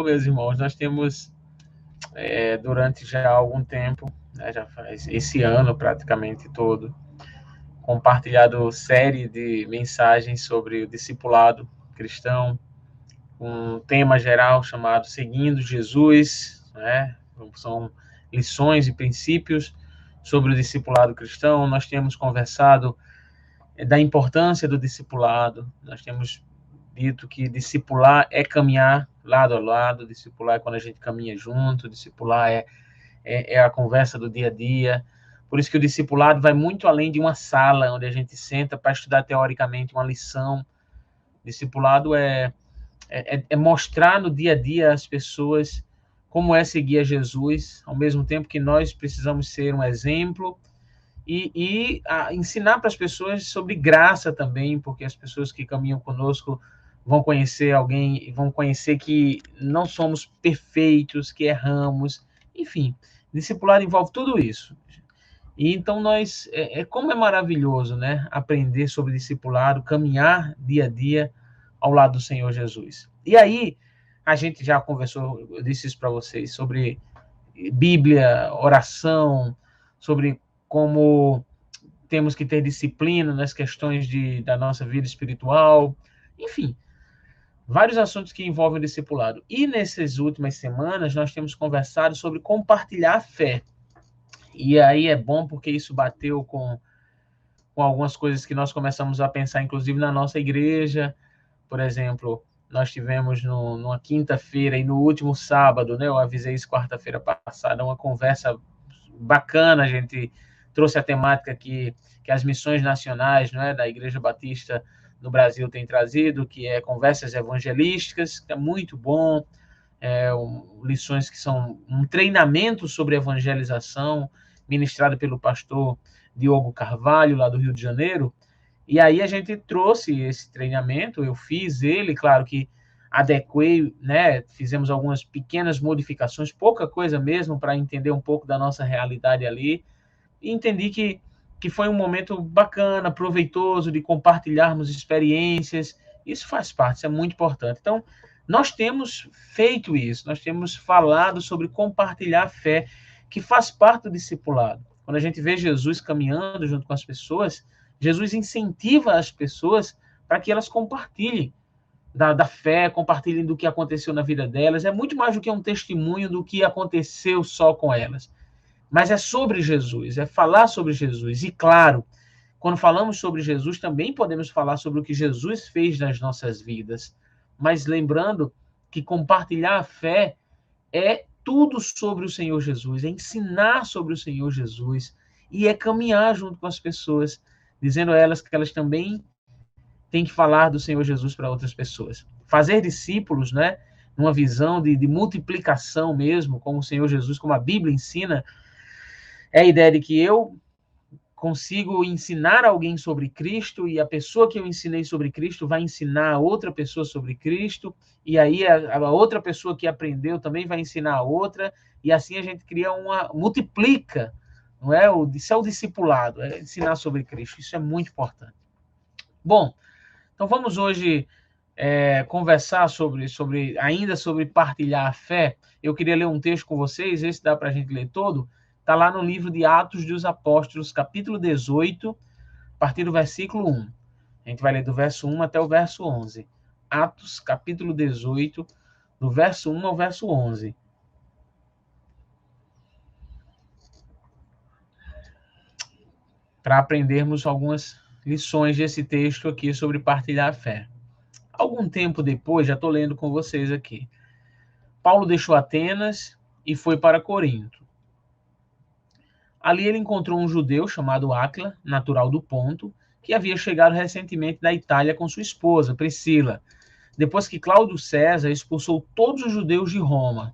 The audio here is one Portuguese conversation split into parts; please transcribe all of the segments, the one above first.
meus irmãos, nós temos, durante já algum tempo, né, já faz esse ano praticamente todo, compartilhado série de mensagens sobre o discipulado cristão, um tema geral chamado Seguindo Jesus, né? São lições e princípios sobre o discipulado cristão. Nós temos conversado da importância do discipulado, nós temos dito que discipular é caminhar lado a lado, discipular é quando a gente caminha junto, discipular é a conversa do dia a dia. Por isso que o discipulado vai muito além de uma sala onde a gente senta para estudar teoricamente uma lição. Discipulado é mostrar no dia a dia às pessoas como é seguir a Jesus, ao mesmo tempo que nós precisamos ser um exemplo e ensinar para as pessoas sobre graça também, porque as pessoas que caminham conosco vão conhecer alguém, vão conhecer que não somos perfeitos, que erramos, enfim, discipulado envolve tudo isso. E então nós, como é maravilhoso, né, aprender sobre discipulado, caminhar dia a dia ao lado do Senhor Jesus. E aí, a gente já conversou, eu disse isso para vocês, sobre Bíblia, oração, sobre como temos que ter disciplina nas questões da nossa vida espiritual, enfim, vários assuntos que envolvem o discipulado. E nessas últimas semanas, nós temos conversado sobre compartilhar a fé. E aí é bom porque isso bateu com algumas coisas que nós começamos a pensar, inclusive na nossa igreja. Por exemplo, nós tivemos numa quinta-feira e no último sábado, né, eu avisei isso quarta-feira passada, uma conversa bacana, a gente trouxe a temática que as missões nacionais, né, da Igreja Batista no Brasil têm trazido, que é conversas evangelísticas, que é muito bom, lições que são um treinamento sobre evangelização, ministrado pelo pastor Diogo Carvalho, lá do Rio de Janeiro. E aí a gente trouxe esse treinamento, eu fiz ele, claro que adequei, né, fizemos algumas pequenas modificações, pouca coisa mesmo, para entender um pouco da nossa realidade ali, e entendi que foi um momento bacana, proveitoso, de compartilharmos experiências, isso faz parte, isso é muito importante. Então, nós temos feito isso, nós temos falado sobre compartilhar a fé, que faz parte do discipulado. Quando a gente vê Jesus caminhando junto com as pessoas, Jesus incentiva as pessoas para que elas compartilhem da fé, compartilhem do que aconteceu na vida delas. É muito mais do que um testemunho do que aconteceu só com elas. Mas é sobre Jesus, é falar sobre Jesus. E claro, quando falamos sobre Jesus, também podemos falar sobre o que Jesus fez nas nossas vidas. Mas lembrando que compartilhar a fé é tudo sobre o Senhor Jesus, é ensinar sobre o Senhor Jesus e é caminhar junto com as pessoas, dizendo a elas que elas também têm que falar do Senhor Jesus para outras pessoas. Fazer discípulos, né, numa visão de multiplicação mesmo, como o Senhor Jesus, como a Bíblia ensina, é a ideia de que eu consigo ensinar alguém sobre Cristo e a pessoa que eu ensinei sobre Cristo vai ensinar a outra pessoa sobre Cristo e aí a outra pessoa que aprendeu também vai ensinar a outra e assim a gente cria multiplica, não é? Isso é o discipulado, é ensinar sobre Cristo, isso é muito importante. Bom, então vamos hoje conversar ainda sobre partilhar a fé. Eu queria ler um texto com vocês, esse dá para a gente ler todo. Está lá no livro de Atos dos Apóstolos, capítulo 18, a partir do versículo 1. A gente vai ler do verso 1 até o verso 11. Atos, capítulo 18, do verso 1 ao verso 11. Para aprendermos algumas lições desse texto aqui sobre partilhar a fé. Algum tempo depois, já estou lendo com vocês aqui, Paulo deixou Atenas e foi para Corinto. Ali ele encontrou um judeu chamado Áquila, natural do Ponto, que havia chegado recentemente da Itália com sua esposa, Priscila, depois que Cláudio César expulsou todos os judeus de Roma.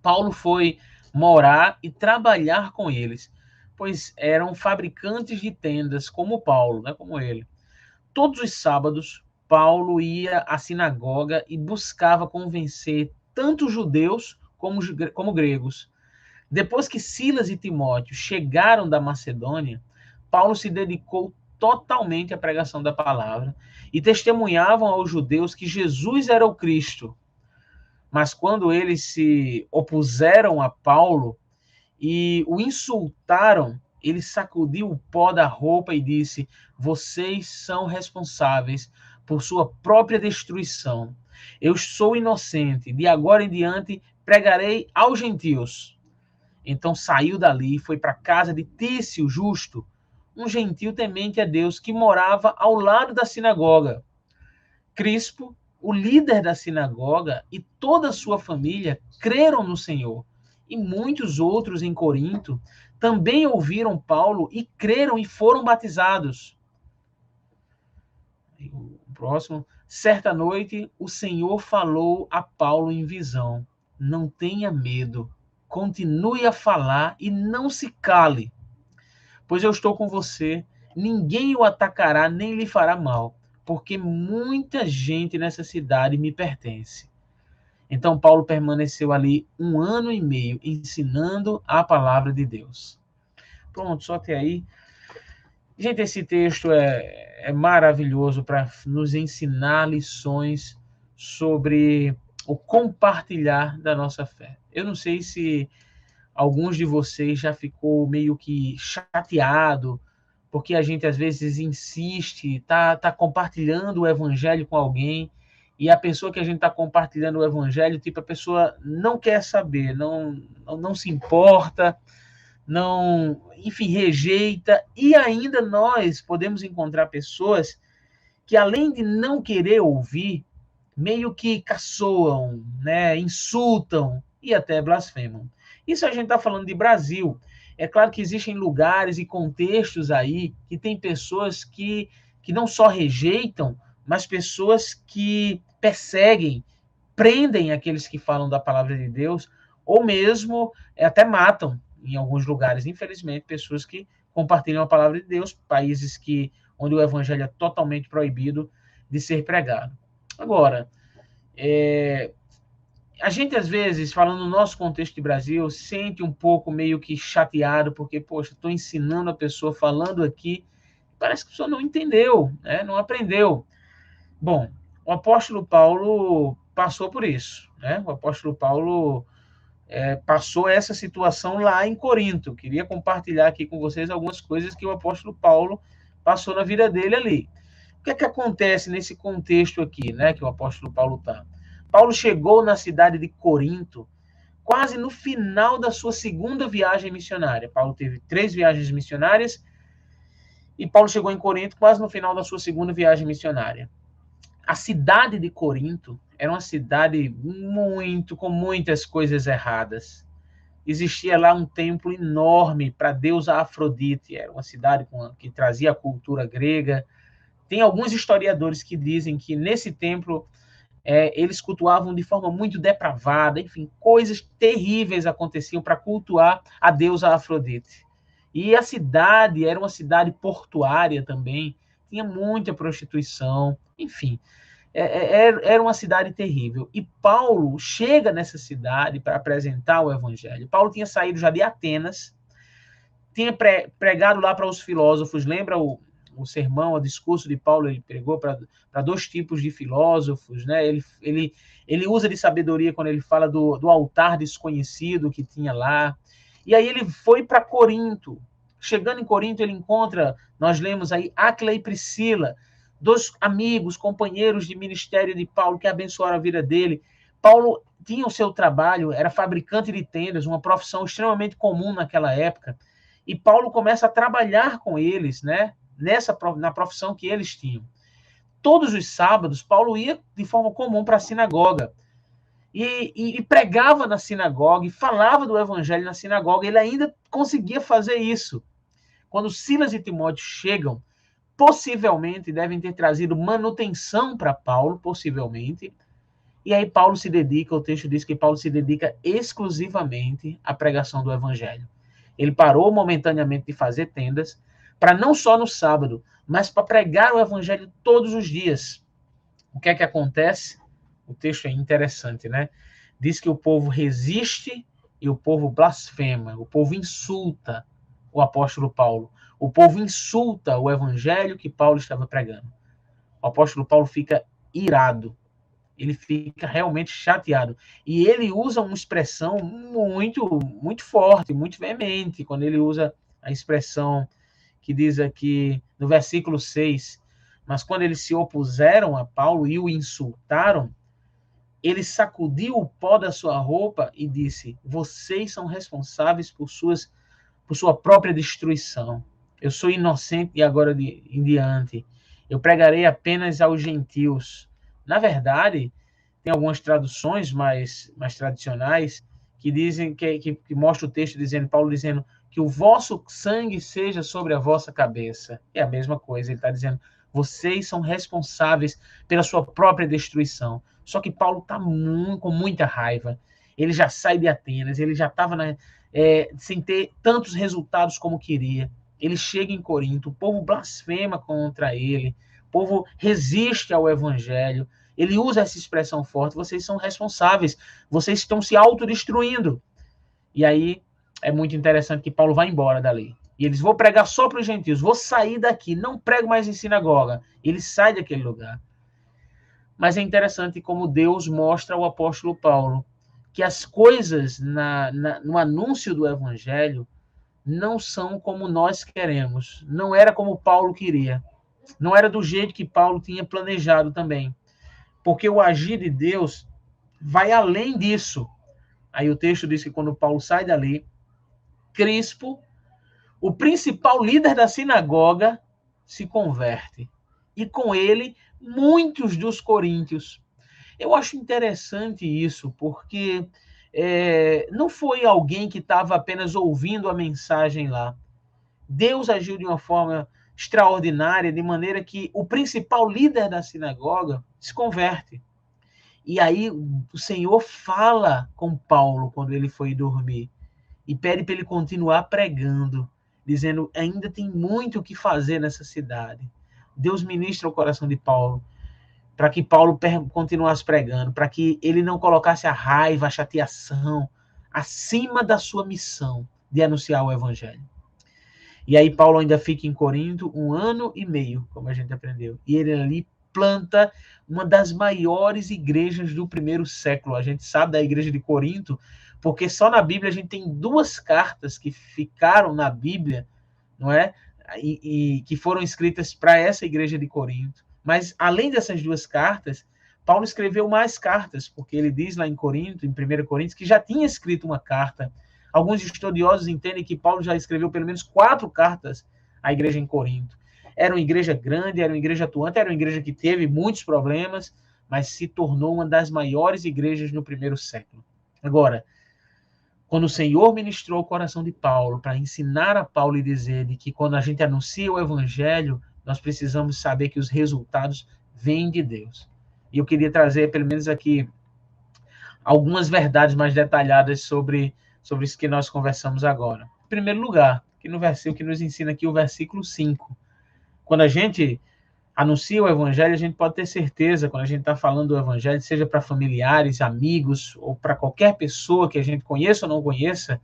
Paulo foi morar e trabalhar com eles, pois eram fabricantes de tendas, como Paulo, né, como ele. Todos os sábados, Paulo ia à sinagoga e buscava convencer tanto judeus como gregos. Depois que Silas e Timóteo chegaram da Macedônia, Paulo se dedicou totalmente à pregação da palavra e testemunhavam aos judeus que Jesus era o Cristo. Mas quando eles se opuseram a Paulo e o insultaram, ele sacudiu o pó da roupa e disse: vocês são responsáveis por sua própria destruição. Eu sou inocente, de agora em diante pregarei aos gentios. Então saiu dali e foi para a casa de Tício Justo, um gentil temente a Deus que morava ao lado da sinagoga. Crispo, o líder da sinagoga, e toda a sua família creram no Senhor. E muitos outros em Corinto também ouviram Paulo e creram e foram batizados. O próximo. Certa noite, o Senhor falou a Paulo em visão: não tenha medo, continue a falar e não se cale, pois eu estou com você, ninguém o atacará nem lhe fará mal, porque muita gente nessa cidade me pertence. Então Paulo permaneceu ali 1 ano e meio ensinando a palavra de Deus. Pronto, só até aí. Gente, esse texto é maravilhoso para nos ensinar lições sobre o compartilhar da nossa fé. Eu não sei se alguns de vocês já ficou meio que chateado, porque a gente às vezes insiste, tá compartilhando o evangelho com alguém, e a pessoa que a gente está compartilhando o evangelho, tipo, a pessoa não quer saber, não se importa, não, enfim, rejeita, e ainda nós podemos encontrar pessoas que, além de não querer ouvir, meio que caçoam, né, insultam e até blasfemam. Isso a gente está falando de Brasil. É claro que existem lugares e contextos aí que tem pessoas que não só rejeitam, mas pessoas que perseguem, prendem aqueles que falam da palavra de Deus, ou mesmo até matam em alguns lugares, infelizmente, pessoas que compartilham a palavra de Deus, países onde o evangelho é totalmente proibido de ser pregado. Agora, a gente, às vezes, falando no nosso contexto de Brasil, sente um pouco meio que chateado, porque, poxa, estou ensinando a pessoa, falando aqui, parece que a pessoa não entendeu, né? Não aprendeu. Bom, o apóstolo Paulo passou por isso, né? O apóstolo Paulo passou essa situação lá em Corinto. Queria compartilhar aqui com vocês algumas coisas que o apóstolo Paulo passou na vida dele ali. O que é que acontece nesse contexto aqui, né, que o apóstolo Paulo está? Paulo chegou na cidade de Corinto quase no final da sua segunda viagem missionária. Paulo teve 3 viagens missionárias e Paulo chegou em Corinto quase no final da sua segunda viagem missionária. A cidade de Corinto era uma cidade com muitas coisas erradas. Existia lá um templo enorme para a deusa Afrodite. Era uma cidade que trazia a cultura grega. Tem alguns historiadores que dizem que nesse templo eles cultuavam de forma muito depravada, enfim, coisas terríveis aconteciam para cultuar a deusa Afrodite. E a cidade era uma cidade portuária também, tinha muita prostituição, enfim, era uma cidade terrível. E Paulo chega nessa cidade para apresentar o evangelho. Paulo tinha saído já de Atenas, tinha pregado lá para os filósofos, lembra o sermão, o discurso de Paulo, ele pregou para 2 tipos de filósofos, né? Ele usa de sabedoria quando ele fala do altar desconhecido que tinha lá. E aí ele foi para Corinto. Chegando em Corinto, ele encontra, nós lemos aí, Áquila e Priscila, 2 amigos, companheiros de ministério de Paulo, que abençoaram a vida dele. Paulo tinha o seu trabalho, era fabricante de tendas, uma profissão extremamente comum naquela época. E Paulo começa a trabalhar com eles, né? Na profissão que eles tinham. Todos os sábados, Paulo ia de forma comum para a sinagoga e pregava na sinagoga e falava do evangelho na sinagoga. Ele ainda conseguia fazer isso. Quando Silas e Timóteo chegam, possivelmente devem ter trazido manutenção para Paulo, possivelmente. E aí Paulo se dedica, o texto diz que Paulo se dedica exclusivamente à pregação do evangelho. Ele parou momentaneamente de fazer tendas, para não só no sábado, mas para pregar o evangelho todos os dias. O que é que acontece? O texto é interessante, né? Diz que o povo resiste e o povo blasfema, o povo insulta o apóstolo Paulo. O povo insulta o evangelho que Paulo estava pregando. O apóstolo Paulo fica irado. Ele fica realmente chateado. E ele usa uma expressão muito forte, muito veemente, quando ele usa a expressão que diz aqui no versículo 6, mas quando eles se opuseram a Paulo e o insultaram, ele sacudiu o pó da sua roupa e disse: vocês são responsáveis por sua própria destruição. Eu sou inocente e agora em diante. Eu pregarei apenas aos gentios. Na verdade, tem algumas traduções mais tradicionais que dizem que mostra o texto dizendo, Paulo dizendo que o vosso sangue seja sobre a vossa cabeça. É a mesma coisa, ele está dizendo, vocês são responsáveis pela sua própria destruição. Só que Paulo está com muita raiva. Ele já sai de Atenas, ele já estava sem ter tantos resultados como queria. Ele chega em Corinto, o povo blasfema contra ele, o povo resiste ao evangelho. Ele usa essa expressão forte, vocês são responsáveis, vocês estão se autodestruindo. E aí é muito interessante que Paulo vai embora dali. E eles vão pregar só para os gentios, vou sair daqui, não prego mais em sinagoga. Ele sai daquele lugar. Mas é interessante como Deus mostra ao apóstolo Paulo que as coisas no anúncio do evangelho não são como nós queremos. Não era como Paulo queria. Não era do jeito que Paulo tinha planejado também. Porque o agir de Deus vai além disso. Aí o texto diz que quando Paulo sai dali, Crispo, o principal líder da sinagoga, se converte. E com ele, muitos dos coríntios. Eu acho interessante isso, porque não foi alguém que estava apenas ouvindo a mensagem lá. Deus agiu de uma forma extraordinária, de maneira que o principal líder da sinagoga se converte. E aí o Senhor fala com Paulo quando ele foi dormir e pede para ele continuar pregando, dizendo, ainda tem muito o que fazer nessa cidade. Deus ministra o coração de Paulo para que Paulo continuasse pregando, para que ele não colocasse a raiva, a chateação acima da sua missão de anunciar o evangelho. E aí Paulo ainda fica em Corinto 1 ano e meio, como a gente aprendeu. E ele ali planta uma das maiores igrejas do primeiro século. A gente sabe da igreja de Corinto, porque só na Bíblia a gente tem 2 cartas que ficaram na Bíblia, não é? E que foram escritas para essa igreja de Corinto. Mas, além dessas 2 cartas, Paulo escreveu mais cartas, porque ele diz lá em Corinto, em 1 Coríntios, que já tinha escrito uma carta. Alguns estudiosos entendem que Paulo já escreveu pelo menos 4 cartas à igreja em Corinto. Era uma igreja grande, era uma igreja atuante, era uma igreja que teve muitos problemas, mas se tornou uma das maiores igrejas no primeiro século. Agora, quando o Senhor ministrou o coração de Paulo para ensinar a Paulo e dizer que quando a gente anuncia o evangelho, nós precisamos saber que os resultados vêm de Deus. E eu queria trazer, pelo menos aqui, algumas verdades mais detalhadas sobre isso que nós conversamos agora. Em primeiro lugar, que no versículo que nos ensina aqui o versículo 5. Quando a gente anuncia o evangelho, a gente pode ter certeza, quando a gente está falando do evangelho, seja para familiares, amigos, ou para qualquer pessoa que a gente conheça ou não conheça,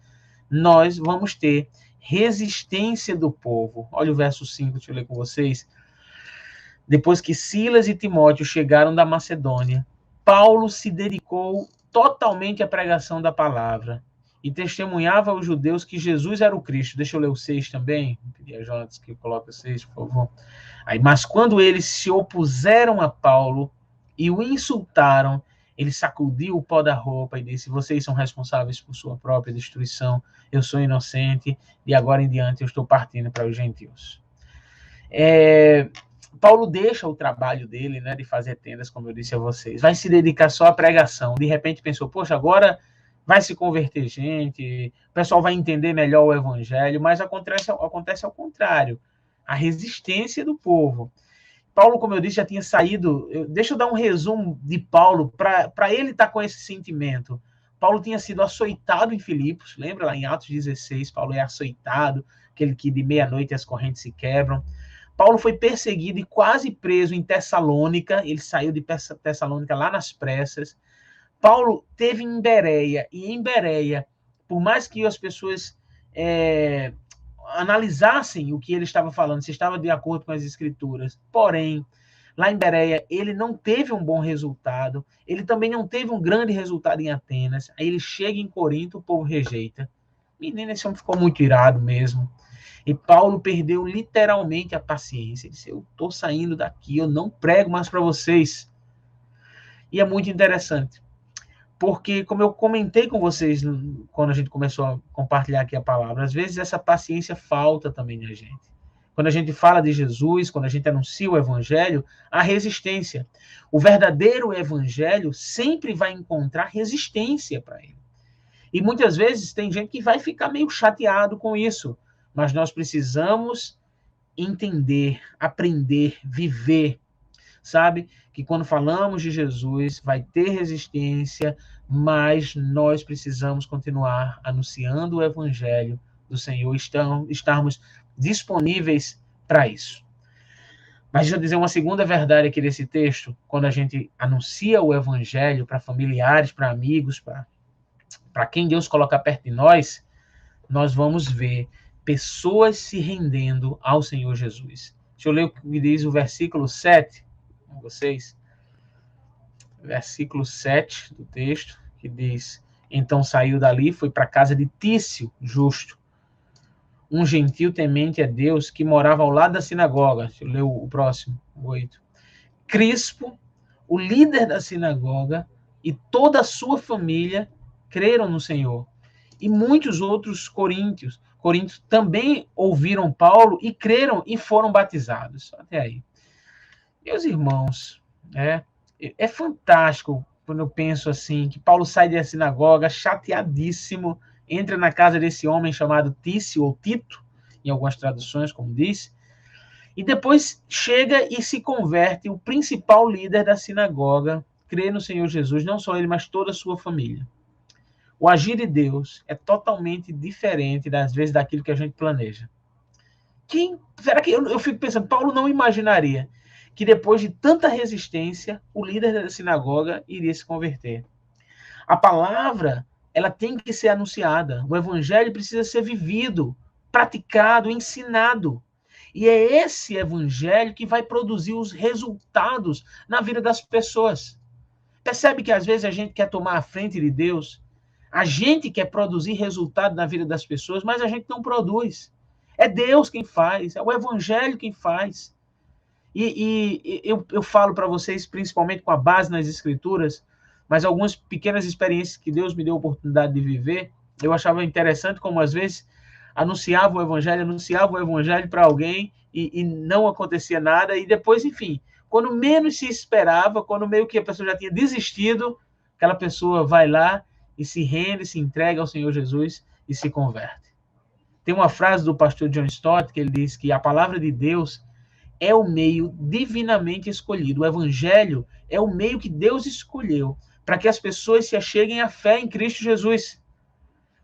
nós vamos ter resistência do povo. Olha o verso 5, deixa eu ler com vocês. Depois que Silas e Timóteo chegaram da Macedônia, Paulo se dedicou totalmente à pregação da palavra e testemunhava aos judeus que Jesus era o Cristo. Deixa eu ler o 6 também. Vou pedir a Jonas que coloque o 6, por favor. Aí, mas quando eles se opuseram a Paulo e o insultaram, ele sacudiu o pó da roupa e disse, vocês são responsáveis por sua própria destruição, eu sou inocente, e agora em diante eu estou partindo para os gentios. Paulo deixa o trabalho dele, né, de fazer tendas, como eu disse a vocês, vai se dedicar só à pregação. De repente pensou, poxa, agora vai se converter gente, o pessoal vai entender melhor o evangelho, mas acontece ao contrário, a resistência do povo. Paulo, como eu disse, já tinha saído. Deixa eu dar um resumo de Paulo, para ele estar com esse sentimento. Paulo tinha sido açoitado em Filipos, lembra lá em Atos 16, Paulo é açoitado, aquele que de meia-noite as correntes se quebram. Paulo foi perseguido e quase preso em Tessalônica, ele saiu de Tessalônica lá nas pressas. Paulo teve em Bereia, e em Bereia, por mais que as pessoas analisassem o que ele estava falando, se estava de acordo com as escrituras, porém, Lá em Bereia, ele não teve um bom resultado. Ele também não teve um grande resultado em Atenas. Aí ele chega em Corinto, o povo rejeita. Menino, esse homem ficou muito irado mesmo. E Paulo perdeu literalmente a paciência. Ele disse, eu estou saindo daqui, eu não prego mais para vocês. E é muito interessante. Porque, como eu comentei com vocês quando a gente começou a compartilhar aqui a palavra, às vezes essa paciência falta também na gente. Quando a gente fala de Jesus, quando a gente anuncia o evangelho, há resistência. O verdadeiro evangelho sempre vai encontrar resistência para ele. E muitas vezes tem gente que vai ficar meio chateado com isso, mas nós precisamos entender, aprender, viver, sabe? Que quando falamos de Jesus, vai ter resistência, mas nós precisamos continuar anunciando o evangelho do Senhor, estarmos disponíveis para isso. Mas deixa eu dizer uma segunda verdade aqui desse texto, quando a gente anuncia o evangelho para familiares, para amigos, para quem Deus colocar perto de nós vamos ver pessoas se rendendo ao Senhor Jesus. Deixa eu ler o que diz o versículo 7 com vocês. Versículo 7 do texto, que diz, então saiu dali, foi para a casa de Tício, justo, um gentil temente a Deus que morava ao lado da sinagoga. Deixa eu ler o próximo, o 8. Crispo, o líder da sinagoga, e toda a sua família creram no Senhor. E muitos outros coríntios também ouviram Paulo e creram e foram batizados. Até aí. Meus irmãos, é fantástico quando eu penso assim, que Paulo sai da sinagoga chateadíssimo, entra na casa desse homem chamado Tício, ou Tito, em algumas traduções, como diz, e depois chega e se converte o principal líder da sinagoga, crê no Senhor Jesus, não só ele, mas toda a sua família. O agir de Deus é totalmente diferente, às vezes, daquilo que a gente planeja. Será que eu fico pensando, Paulo não imaginaria que depois de tanta resistência, o líder da sinagoga iria se converter. A palavra, ela tem que ser anunciada. O evangelho precisa ser vivido, praticado, ensinado. E é esse evangelho que vai produzir os resultados na vida das pessoas. Percebe que às vezes a gente quer tomar a frente de Deus, a gente quer produzir resultado na vida das pessoas, mas a gente não produz. É Deus quem faz, é o evangelho quem faz. E eu falo para vocês, principalmente com a base nas escrituras, mas algumas pequenas experiências que Deus me deu a oportunidade de viver, eu achava interessante como às vezes anunciava o evangelho para alguém e não acontecia nada, e depois, enfim, quando menos se esperava, quando meio que a pessoa já tinha desistido, aquela pessoa vai lá e se rende, se entrega ao Senhor Jesus e se converte. Tem uma frase do pastor John Stott que ele diz que a palavra de Deus é o meio divinamente escolhido. O evangelho é o meio que Deus escolheu para que as pessoas se acheguem à fé em Cristo Jesus.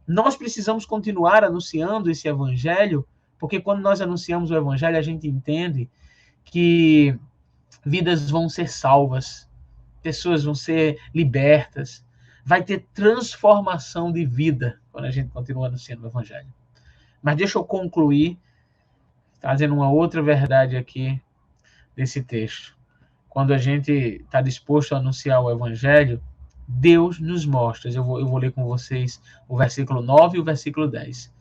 Nós precisamos continuar anunciando esse evangelho, porque quando nós anunciamos o evangelho, a gente entende que vidas vão ser salvas, pessoas vão ser libertas, vai ter transformação de vida quando a gente continua anunciando o evangelho. Mas deixa eu concluir trazendo uma outra verdade aqui desse texto. Quando a gente está disposto a anunciar o evangelho, Deus nos mostra, eu vou ler com vocês o versículo 9 e o versículo 10.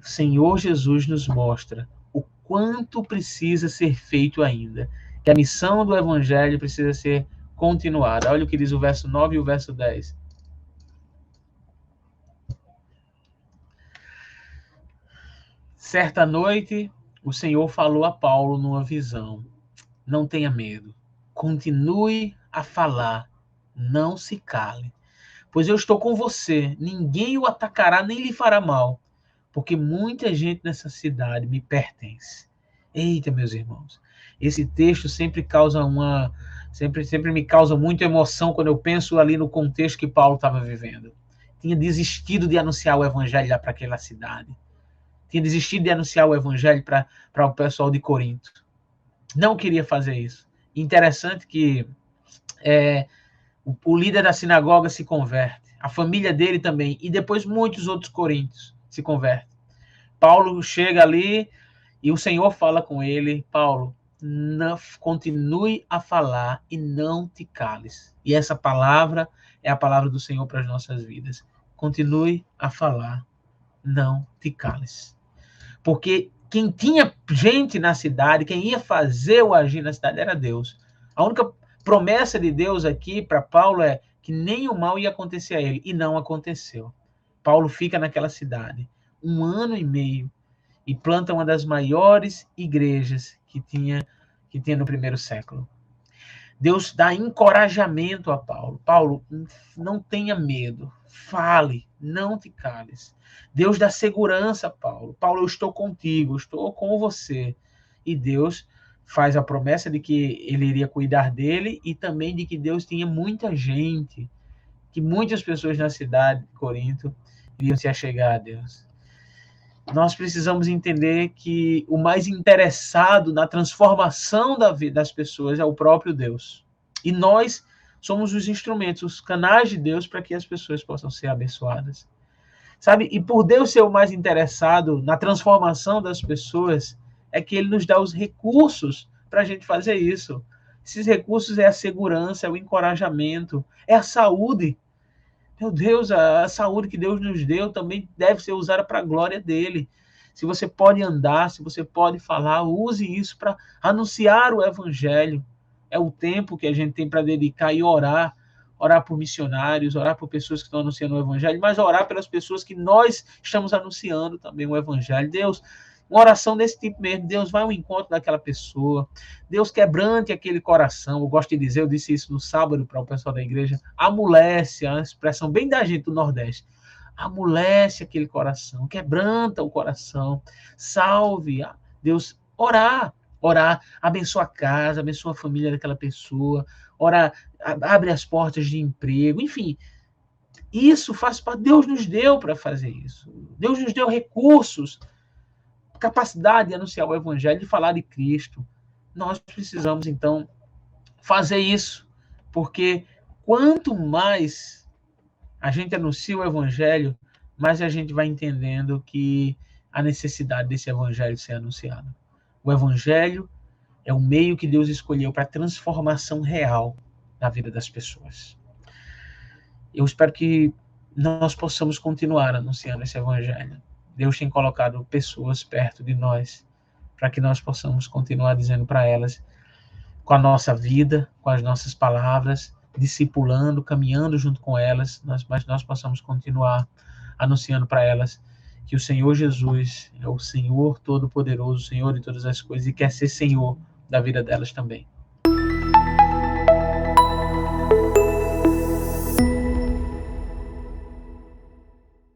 O Senhor Jesus nos mostra o quanto precisa ser feito ainda, que a missão do evangelho precisa ser continuada. Olha o que diz o verso 9 e o verso 10. Certa noite, o Senhor falou a Paulo numa visão. Não tenha medo. Continue a falar. Não se cale. Pois eu estou com você. Ninguém o atacará nem lhe fará mal. Porque muita gente nessa cidade me pertence. Eita, meus irmãos. Esse texto sempre causa sempre me causa muita emoção quando eu penso ali no contexto que Paulo estava vivendo. Tinha desistido de anunciar o evangelho lá para aquela cidade. Tinha desistido de anunciar o evangelho para o pessoal de Corinto. Não queria fazer isso. Interessante que o líder da sinagoga se converte, a família dele também, e depois muitos outros coríntios se convertem. Paulo chega ali e o Senhor fala com ele, Paulo, continue a falar e não te cales. E essa palavra é a palavra do Senhor para as nossas vidas. Continue a falar, não te cales. Porque quem tinha gente na cidade, quem ia fazer o agir na cidade era Deus. A única promessa de Deus aqui para Paulo é que nem o mal ia acontecer a ele, e não aconteceu. Paulo fica naquela cidade 1 ano e meio e planta uma das maiores igrejas que tinha no primeiro século. Deus dá encorajamento a Paulo. Paulo, não tenha medo. Fale, não te cales. Deus dá segurança a Paulo. Paulo, eu estou contigo, eu estou com você. E Deus faz a promessa de que ele iria cuidar dele e também de que Deus tinha muita gente, que muitas pessoas na cidade de Corinto iriam se achegar a Deus. Nós precisamos entender que o mais interessado na transformação da vida das pessoas é o próprio Deus. E nós somos os instrumentos, os canais de Deus para que as pessoas possam ser abençoadas. Sabe? E por Deus ser o mais interessado na transformação das pessoas, é que ele nos dá os recursos para a gente fazer isso. Esses recursos é a segurança, é o encorajamento, é a saúde. Meu Deus, a saúde que Deus nos deu também deve ser usada para a glória dele. Se você pode andar, se você pode falar, use isso para anunciar o evangelho. É o tempo que a gente tem para dedicar e orar. Orar por missionários, orar por pessoas que estão anunciando o evangelho, mas orar pelas pessoas que nós estamos anunciando também o evangelho. Deus, uma oração desse tipo mesmo. Deus, vai ao encontro daquela pessoa. Deus, quebrante aquele coração. Eu gosto de dizer, eu disse isso no sábado para o pessoal da igreja. Amolece, é uma expressão bem da gente do Nordeste. Amolece aquele coração, quebranta o coração. Salve. Deus, orar. Orar, abençoa a casa, abençoa a família daquela pessoa. Orar, abre as portas de emprego. Enfim, isso faz parte. Deus nos deu para fazer isso. Deus nos deu recursos, capacidade de anunciar o evangelho, de falar de Cristo. Nós precisamos, então, fazer isso, porque quanto mais a gente anuncia o evangelho, mais a gente vai entendendo que a necessidade desse evangelho ser anunciado. O evangelho é o meio que Deus escolheu para a transformação real na vida das pessoas. Eu espero que nós possamos continuar anunciando esse evangelho. Deus tem colocado pessoas perto de nós para que nós possamos continuar dizendo para elas, com a nossa vida, com as nossas palavras, discipulando, caminhando junto com elas, mas nós possamos continuar anunciando para elas que o Senhor Jesus é o Senhor Todo-Poderoso, o Senhor de todas as coisas, e quer ser Senhor da vida delas também.